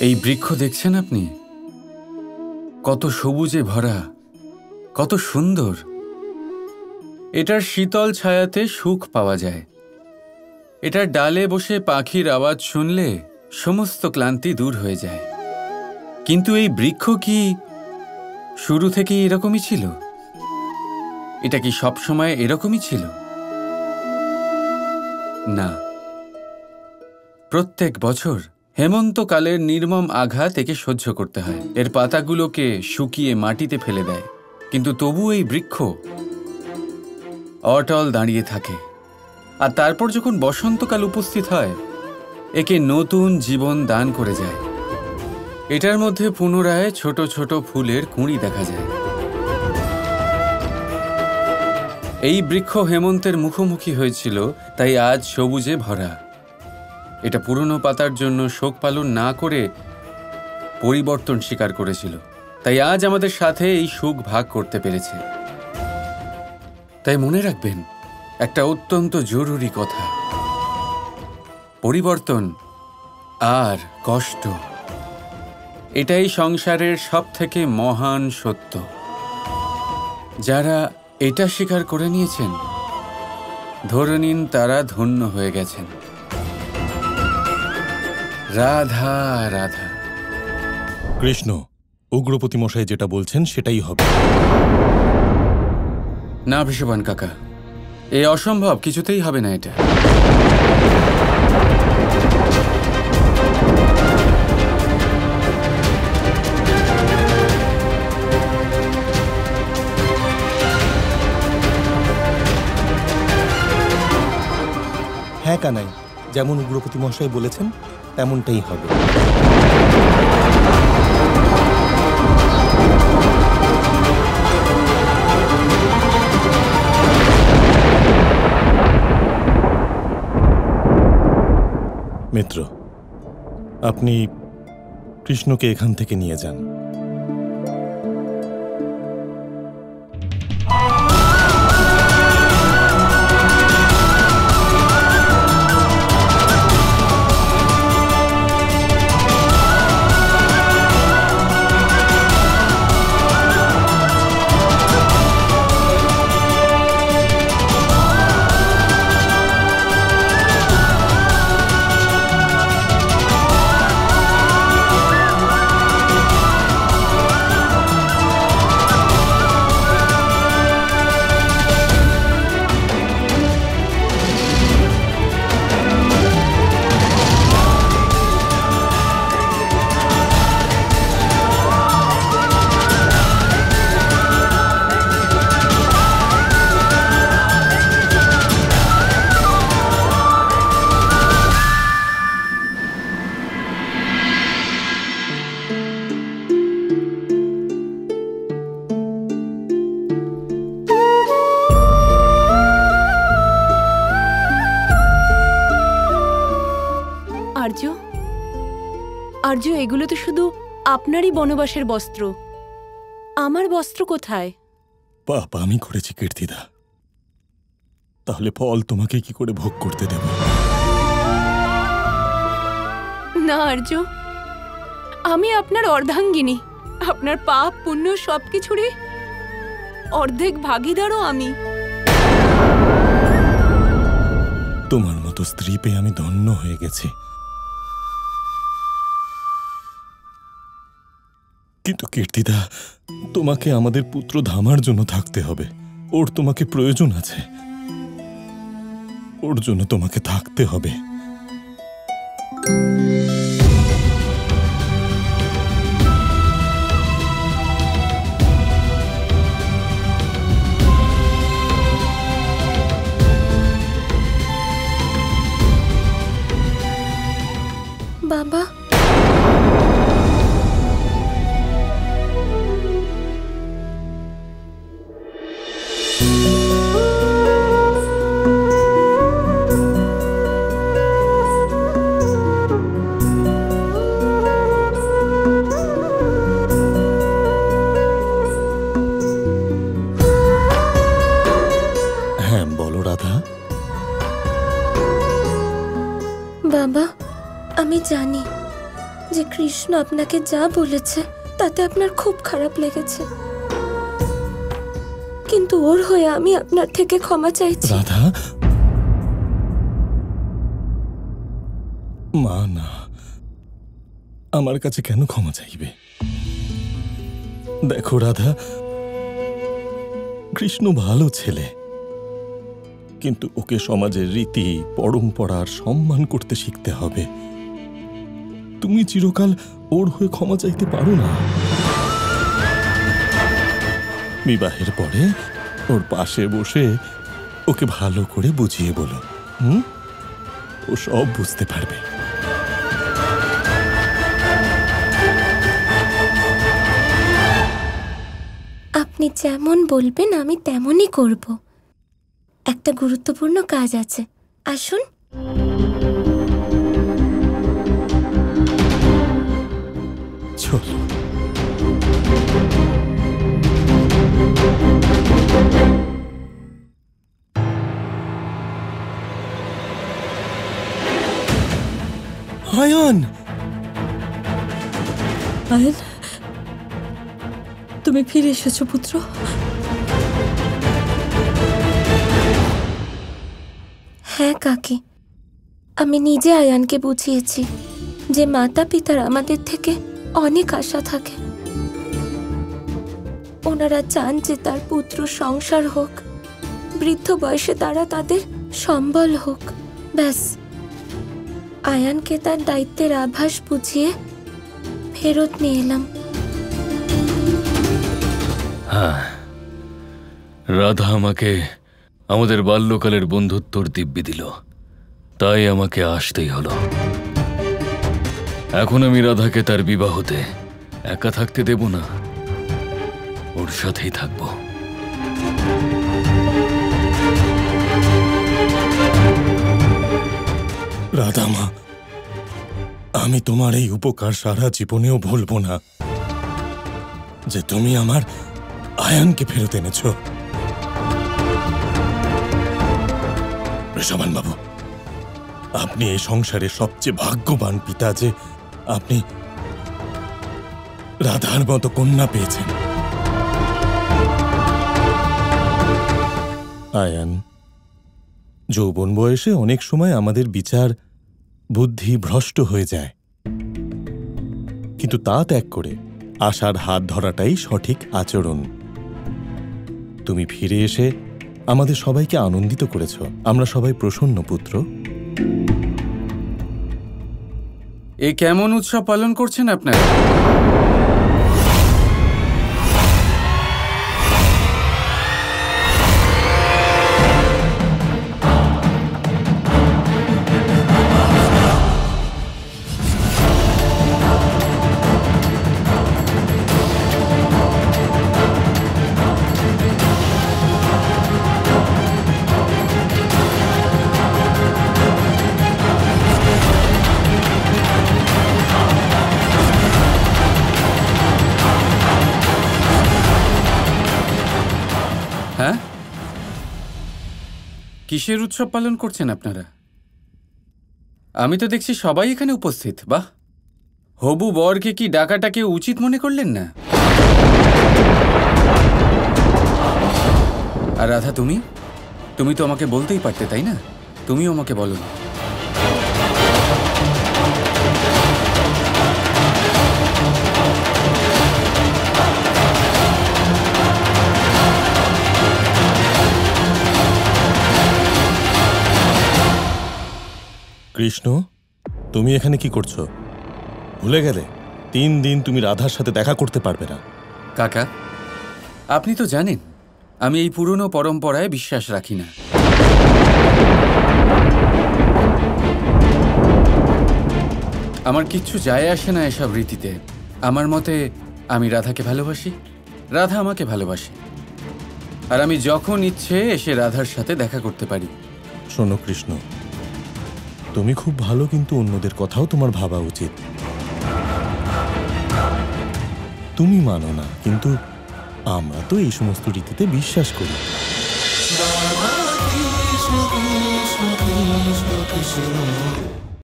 এই বৃক্ষ দেখছেন আপনি? কত সবুজে ভরা, কত সুন্দর। এটার শীতল ছায়াতে সুখ পাওয়া যায়। এটার ডালে বসে পাখির আওয়াজ শুনলে সমস্ত ক্লান্তি দূর হয়ে যায়। কিন্তু এই বৃক্ষ কি শুরু থেকেই এরকমই ছিল? এটা কি সবসময় এরকমই ছিল? না। প্রত্যেক বছর হেমন্তকালের নির্মম আঘাত একে সহ্য করতে হয়। এর পাতাগুলোকে শুকিয়ে মাটিতে ফেলে দেয়, কিন্তু তবু এই বৃক্ষ অটল দাঁড়িয়ে থাকে। আর তারপর যখন বসন্তকাল উপস্থিত হয়, একে নতুন জীবন দান করে যায়। এটার মধ্যে পুনরায় ছোট ছোট ফুলের কুঁড়ি দেখা যায়। এই বৃক্ষ হেমন্তের মুখোমুখি হয়েছিল, তাই আজ সবুজে ভরা। এটা পুরনো পাতার জন্য শোক পালন না করে পরিবর্তন স্বীকার করেছিল, তাই আজ আমাদের সাথে এই সুখ ভাগ করতে পেরেছে। তাই মনে রাখবেন একটা অত্যন্ত জরুরি কথা: পরিবর্তন আর কষ্ট, এটাই সংসারের সবথেকে মহান সত্য। যারা এটা স্বীকার করে নিয়েছেন, ধরে নিন তারা ধন্য হয়ে গেছেন। রাধা রাধা। কৃষ্ণ, উগ্রপতি মশাই যেটা বলছেন সেটাই হবে। না বৃষবান কাকা, এ অসম্ভব, কিছুতেই হবে না এটা। হ্যাঁ কানাই, যেমন উগ্রপতি মশাই বলেছেন তেমনটাই হবে। মিত্র, আপনি কৃষ্ণকে এখান থেকে নিয়ে যান। আর্য, এগুলো তো শুধু আপনারই বনবাসের বস্ত্র। আমার বস্ত্র কোথায়? পাপ আমি করেছি কীর্তিদা, তাহলে ফল তোমাকে কি করে ভোগ করতে দেব? না আর্য, আমি আপনার অর্ধাঙ্গিনী। আপনার পাপ পুণ্য সবকিছুরই অর্ধেক ভাগীদারও আমি। তোমার মতো স্ত্রী পেয়ে আমি ধন্য হয়ে গেছি, কিন্তু কীর্তিদা, তোমাকে আমাদের পুত্র ধামার জন্য থাকতে হবে। ওর তোমাকে প্রয়োজন আছে, ওর জন্য তোমাকে থাকতে হবে। বাবা, যে কৃষ্ণ আপনাকে যা বলেছে তাতে আপনার খুব খারাপ লেগেছে, কিন্তু ওর হয়ে আমি আপনার থেকে ক্ষমা চাইছি। রাধা, মা না, আমার কাছে কেন ক্ষমা চাইবে? দেখো রাধা, কৃষ্ণ ভালো ছেলে, কিন্তু ওকে সমাজের রীতি পরম্পরার সম্মান করতে শিখতে হবে। তুমি চিরকাল ওর হয়ে ক্ষমা চাইতে পারো না। বিবাহের পরে ওর পাশে বসে ওকে ভালো করে বুঝিয়ে বলো, ও সব বুঝতে পারবে। আপনি যেমন বলবেন আমি তেমনই করব। একটা গুরুত্বপূর্ণ কাজ আছে, আসুন। চলো। আয়ান, আয়ান, তুমি ফিরে এসেছো পুত্র। হ্যাঁ কাকি, আমি নিজে আয়ানকে বুঝিয়েছি যে মাতা পিতার আমাদের থেকে অনেক আশা থাকে। ওনারা চান যে তার পুত্র সংসার হোক, বৃদ্ধ বয়সে তারা তাদের সম্বল হোক। ব্যাস, আয়ানকে তার দায়িত্বের আভাস বুঝিয়ে ফেরত নিয়ে এলাম। হ্যাঁ, রাধা আমাকে আমাদের বাল্যকালের বন্ধুত্বর দিব্যি দিল, তাই আমাকে আসতেই হলো। এখন আমি রাধাকে তার বিবাহতে একা থাকতে দেব না, ওর সাথেই থাকবো। রাধা মা, আমি তোমার এই উপকার সারা জীবনেও ভুলব না, যে তুমি আমার আয়ানকে ফেরত এনেছ। ঋষভান বাবু, আপনি এই সংসারের সবচেয়ে ভাগ্যবান পিতা যে আপনি রাধার মতো কন্যা পেয়েছেন। আয়ান, যৌবন বয়সে অনেক সময় আমাদের বিচার বুদ্ধি ভ্রষ্ট হয়ে যায়, কিন্তু তা ত্যাগ করে আশার হাত ধরাটাই সঠিক আচরণ। তুমি ফিরে এসে আমাদের সবাইকে আনন্দিত করেছ, আমরা সবাই প্রসন্ন পুত্র। এ কেমন উৎসব পালন করছেন আপনারা? হ্যাঁ, কিসের উৎসব পালন করছেন আপনারা? আমি তো দেখছি সবাই এখানে উপস্থিত। বাহ, হবু বরকে কি ডাকাটাকে উচিত মনে করলেন না? আর রাধা, তুমি তো আমাকে বলতেই পারতে, তাই না? তুমিও আমাকে বলো। কৃষ্ণ, তুমি এখানে কি করছো? ভুলে গেলে 3 দিন তুমি রাধার সাথে দেখা করতে পারবে না। কাকা, আপনি তো জানেন আমি এই পুরনো পরম্পরায় বিশ্বাস রাখি না। আমার কিচ্ছু যায় আসে না এসব রীতিতে। আমার মতে আমি রাধাকে ভালোবাসি, রাধা আমাকে ভালোবাসে, আর আমি যখন ইচ্ছে এসে রাধার সাথে দেখা করতে পারি। শোনো কৃষ্ণ, তুমি খুব ভালো, কিন্তু অন্যদের কথাও তোমার ভাবা উচিত। তুমি মানো না, কিন্তু আমরা তো এই সমস্ত রীতিতে বিশ্বাস করি। কৃষ্ণ কৃষ্ণ কৃষ্ণ কৃষ্ণ কৃষ্ণ